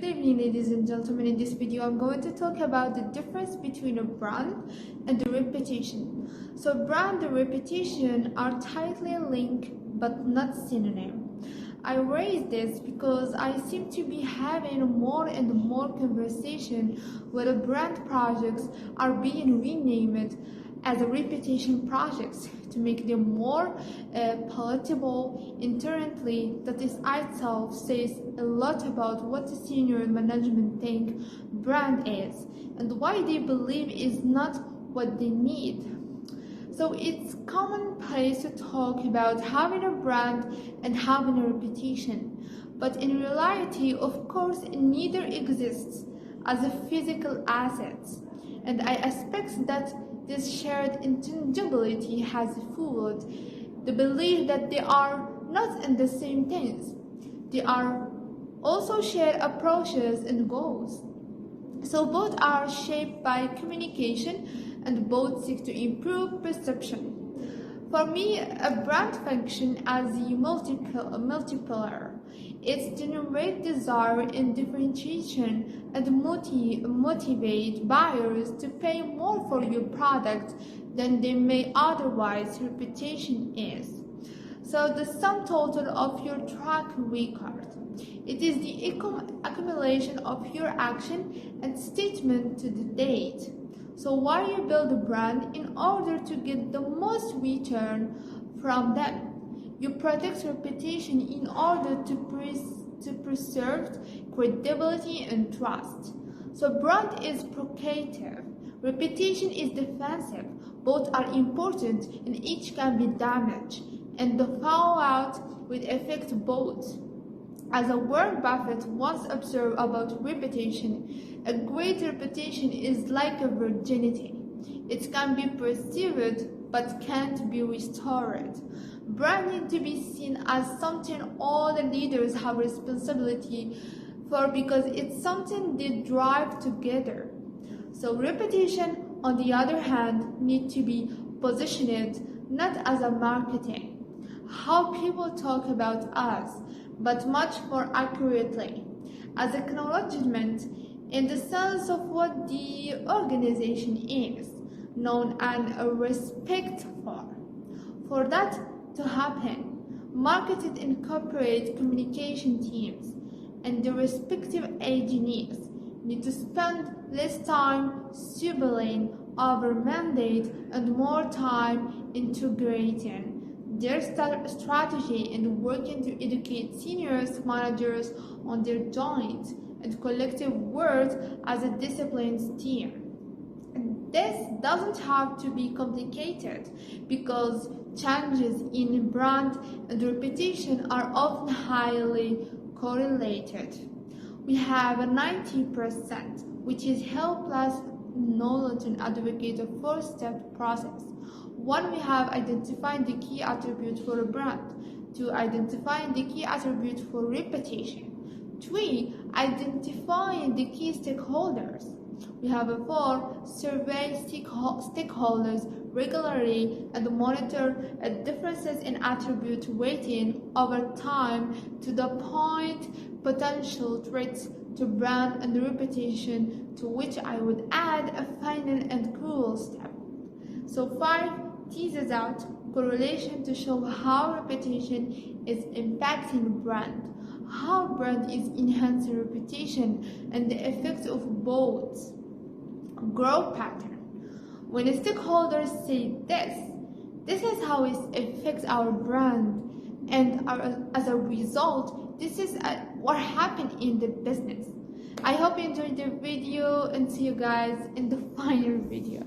Good evening, ladies and gentlemen. In this video, I'm going to talk about the difference between a brand and a reputation. So brand and reputation are tightly linked but not synonym. I raise this because I seem to be having more and more conversation where the brand projects are being renamed as a reputation projects to make them more palatable internally. That is itself says a lot about what the senior management think brand is and why they believe is not what they need. So it's commonplace to talk about having a brand and having a reputation, but in reality, of course, neither exists as a physical assets, and I expect that this shared intangibility has fueled the belief that they are not in the same things. They are also shared approaches and goals. So both are shaped by communication and both seek to improve perception. For me, a brand functions as a multiplier. It generates desire and differentiation and motivate buyers to pay more for your product than they may otherwise. Reputation is. So the sum total of your track record. It is the accumulation of your action and statement to the date. So why you build a brand? In order to get the most return from them. You protect reputation in order to preserve credibility and trust. So brand is protective, reputation is defensive. Both are important and each can be damaged, and the fallout will affect both. As Warren Buffett once observed about reputation, a great reputation is like a virginity. It can be perceived but can't be restored. Brand need to be seen as something all the leaders have responsibility for because it's something they drive together. So reputation, on the other hand, need to be positioned not as a marketing, how people talk about us, but much more accurately, as acknowledgement in the sense of what the organization is, known and respect for. For that to happen, marketing incorporate communication teams and the respective engineers need to spend less time sibling over mandate and more time integrating their strategy and working to educate seniors managers on their joint and collective work as a disciplined team. This doesn't have to be complicated because changes in brand and reputation are often highly correlated. We have a 90%, which is helpless knowledge and advocate a four-step process. 1. We have identified the key attribute for a brand. 2. Identifying the key attribute for reputation. 3. Identifying the key stakeholders. We have a 4. Survey stakeholders regularly and monitor differences in attribute weighting over time to the point potential threats to brand and reputation, to which I would add a final and cruel step. So 5. Teases out correlation to show how reputation is impacting brand, how brand is enhancing reputation, and the effects of both. Growth pattern. When the stakeholders say this is how it affects our brand, and as a result, this is what happened in the business. I hope you enjoyed the video and see you guys in the final video.